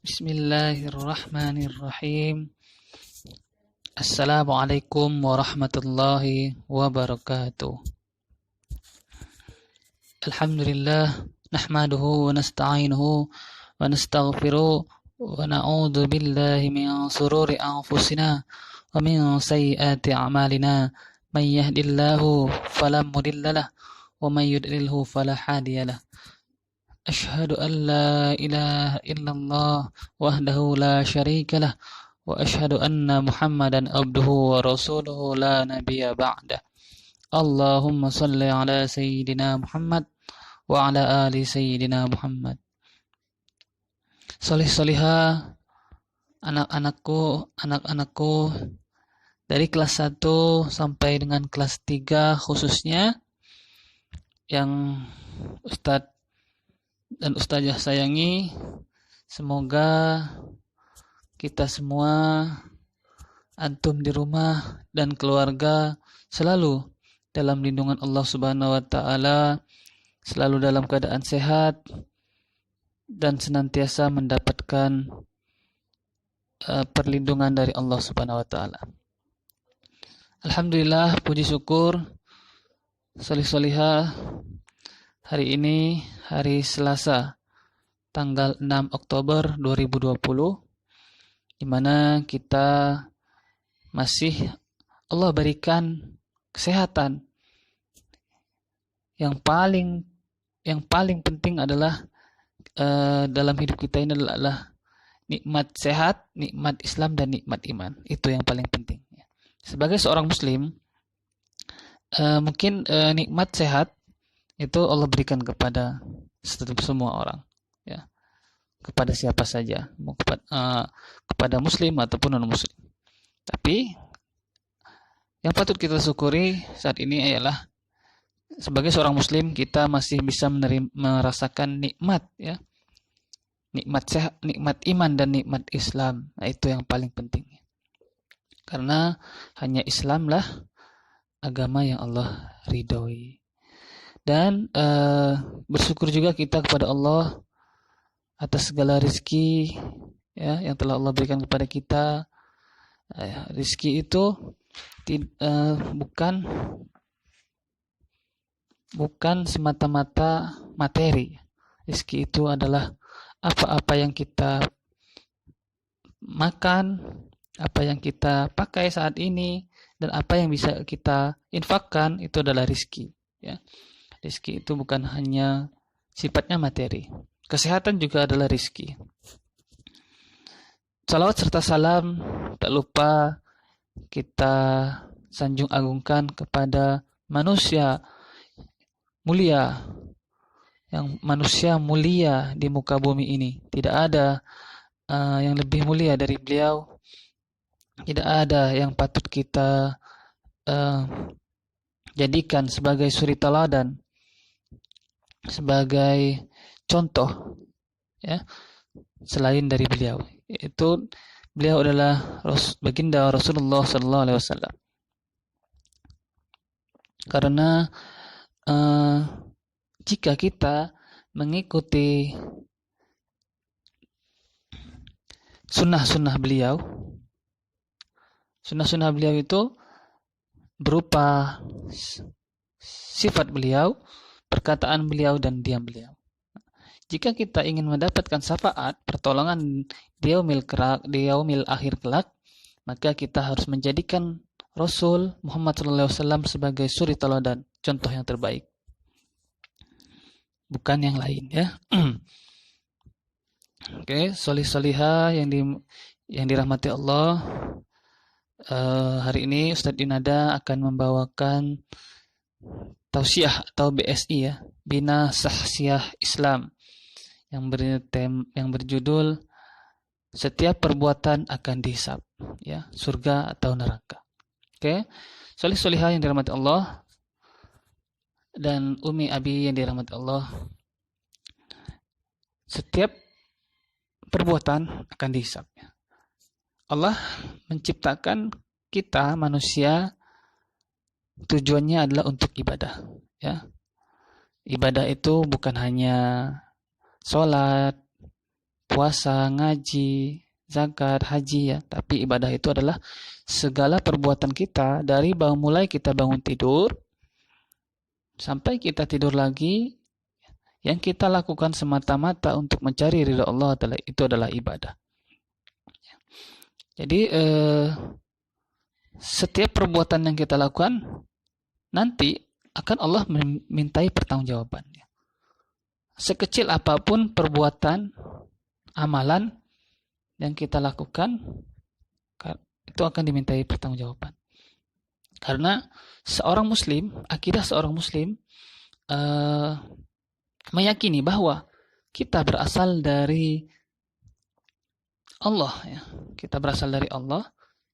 Bismillahirrahmanirrahim. Assalamualaikum warahmatullahi wabarakatuh. Alhamdulillah, nahmaduhu wa nasta'inuhu wa nastaghfiruh wa na'udzu billahi min shururi anfusina wa min sayyiati a'malina. May yahdihillahu fala mudhillalah wa may yudlilhu fala hadiyalah. Asyhadu an la ilaha illallah wahdahu la syarika lah wa asyhadu anna Muhammadan abduhu wa rasuluhu la nabiyya ba'dah. Allahumma salli ala sayyidina Muhammad wa ala ali sayyidina Muhammad. Solih-solihah anak-anakku dari kelas 1 sampai dengan kelas 3 khususnya yang Ustadz dan Ustazah sayangi, semoga kita semua, antum di rumah dan keluarga selalu dalam lindungan Allah Subhanahu wa taala, selalu dalam keadaan sehat dan senantiasa mendapatkan perlindungan dari Allah Subhanahu wa taala. Alhamdulillah, puji syukur, solih-solihah, hari ini hari Selasa tanggal 6 Oktober 2020, di mana kita masih Allah berikan kesehatan. Yang paling penting adalah dalam hidup kita ini adalah nikmat sehat, nikmat Islam dan nikmat iman. Itu yang paling penting. Sebagai seorang muslim, mungkin nikmat sehat itu Allah berikan kepada semua orang, ya, kepada siapa saja, mau kepada muslim ataupun non muslim. Tapi yang patut kita syukuri saat ini ialah sebagai seorang muslim kita masih bisa merasakan nikmat, ya, nikmat sehat, nikmat iman dan nikmat Islam. Nah, itu yang paling penting, karena hanya Islamlah agama yang Allah ridhoi. Dan bersyukur juga kita kepada Allah atas segala rezeki, ya, yang telah Allah berikan kepada kita. Rezeki itu bukan semata-mata materi. Rezeki itu adalah apa-apa yang kita makan, apa yang kita pakai saat ini, dan apa yang bisa kita infakkan, itu adalah rezeki, ya. Rizki itu bukan hanya sifatnya materi. Kesehatan juga adalah rizki. Salawat serta salam tak lupa kita sanjung agungkan kepada manusia mulia, yang manusia mulia di muka bumi ini. Tidak ada yang lebih mulia dari beliau. Tidak ada yang patut kita jadikan sebagai suri teladan, sebagai contoh, ya, selain dari beliau. Itu beliau adalah baginda Rasulullah sallallahu alaihi wasallam. Karena jika kita mengikuti sunnah-sunnah beliau itu berupa sifat beliau, perkataan beliau, dan diam beliau. Jika kita ingin mendapatkan syafaat, pertolongan di yaumil akhir kelak, maka kita harus menjadikan Rasul Muhammad SAW sebagai suri teladan, contoh yang terbaik, bukan yang lain, ya. Oke, solih-solihah yang dirahmati Allah. Hari ini Ustadz Yunada akan membawakan tausiah atau BSI, ya, Bina Sahsiah Islam, yang berjudul setiap perbuatan akan dihisab, ya, surga atau neraka. Oke, solih-solihah yang dirahmati Allah dan Umi Abi yang dirahmati Allah, setiap perbuatan akan dihisab. Allah menciptakan kita manusia tujuannya adalah untuk ibadah, ya. Ibadah itu bukan hanya sholat, puasa, ngaji, zakat, haji ya. Tapi ibadah itu adalah segala perbuatan kita dari mulai kita bangun tidur sampai kita tidur lagi, yang kita lakukan semata-mata untuk mencari ridha Allah adalah ibadah. Jadi setiap perbuatan yang kita lakukan nanti akan Allah memintai pertanggungjawabannya. Sekecil apapun perbuatan, amalan yang kita lakukan, itu akan dimintai pertanggungjawaban. Karena seorang muslim, akidah seorang muslim meyakini bahwa kita berasal dari Allah ya. Kita berasal dari Allah,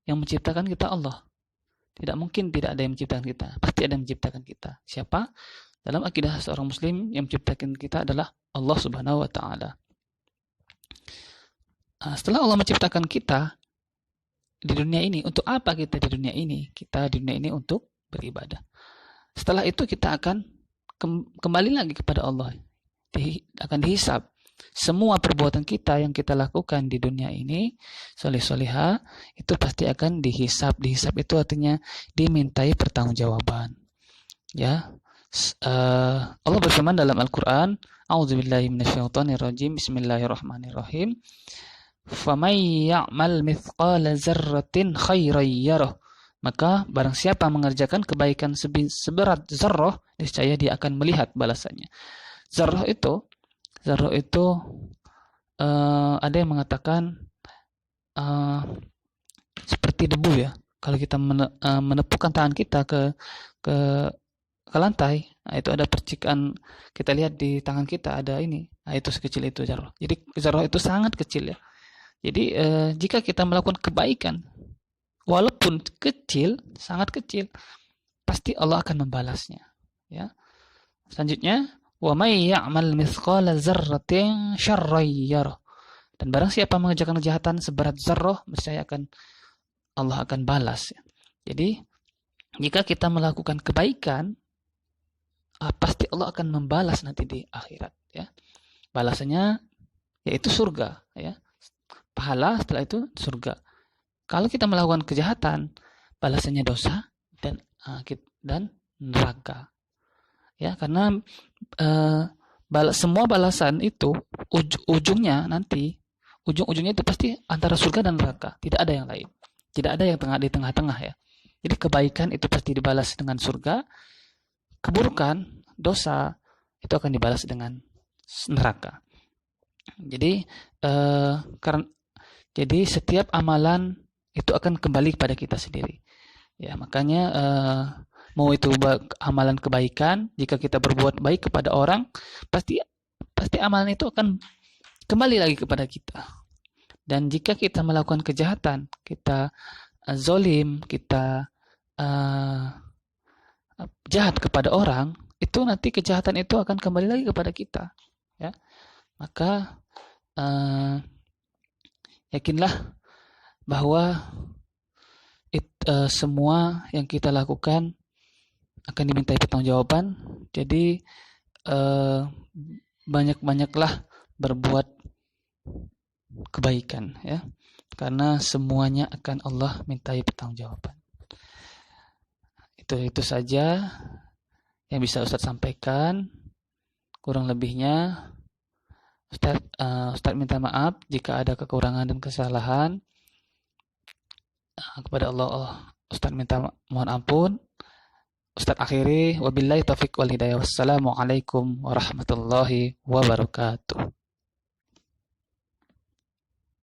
yang menciptakan kita Allah. Tidak mungkin tidak ada yang menciptakan kita. Pasti ada yang menciptakan kita. Siapa? Dalam akidah seorang muslim, yang menciptakan kita adalah Allah Subhanahu wa taala. Setelah Allah menciptakan kita di dunia ini, untuk apa kita di dunia ini? Kita di dunia ini untuk beribadah. Setelah itu kita akan kembali lagi kepada Allah. Akan dihisab. Semua perbuatan kita yang kita lakukan di dunia ini, soleh-soleha, itu pasti akan dihisab. Dihisab itu artinya dimintai pertanggungjawaban. Ya, Allah berfirman dalam Al-Quran, A'udzubillahi minasyaitonirrajim, Bismillahirrahmanirrahim. فَمَنْ يَعْمَلْ مِثْقَالَ ذَرَّةٍ خَيْرًا يَرَهُ. Maka barang siapa mengerjakan kebaikan seberat zarrah, niscaya dia akan melihat balasannya. Zarrah itu ada yang mengatakan seperti debu ya. Kalau kita menepukkan tangan kita ke lantai, itu ada percikan, kita lihat di tangan kita ada ini. Itu sekecil itu zarrah. Jadi zarrah itu sangat kecil ya. Jadi jika kita melakukan kebaikan, walaupun kecil, sangat kecil, pasti Allah akan membalasnya. Ya. Selanjutnya, wa may ya'mal mithqala dzarratin syarran yarah. Dan barang siapa mengerjakan kejahatan seberat zarrah, niscaya Allah akan balas. Ya. Jadi jika kita melakukan kebaikan, pasti Allah akan membalas nanti di akhirat. Ya. Balasannya yaitu surga. Ya. Pahala, setelah itu surga. Kalau kita melakukan kejahatan, balasannya dosa dan neraka. Ya, karena semua balasan itu ujungnya itu pasti antara surga dan neraka. Tidak ada yang lain. Tidak ada yang di tengah-tengah ya. Jadi kebaikan itu pasti dibalas dengan surga. Keburukan, dosa itu akan dibalas dengan neraka. Jadi setiap amalan itu akan kembali kepada kita sendiri. Ya, makanya mau itu amalan kebaikan, jika kita berbuat baik kepada orang, pasti amalan itu akan kembali lagi kepada kita. Dan jika kita melakukan kejahatan, kita zolim, kita jahat kepada orang, itu nanti kejahatan itu akan kembali lagi kepada kita. Ya, maka yakinlah bahwa semua yang kita lakukan akan dimintai pertanggungjawaban. Jadi banyak-banyaklah berbuat kebaikan ya, karena semuanya akan Allah mintai pertanggungjawaban. Itu saja yang bisa Ustadz sampaikan. Kurang lebihnya Ustadz minta maaf jika ada kekurangan dan kesalahan. Kepada Allah Ustadz minta mohon ampun. Ustadz akhiri, wabillahi taufiq wal hidayah. Wassalamualaikum warahmatullahi wabarakatuh.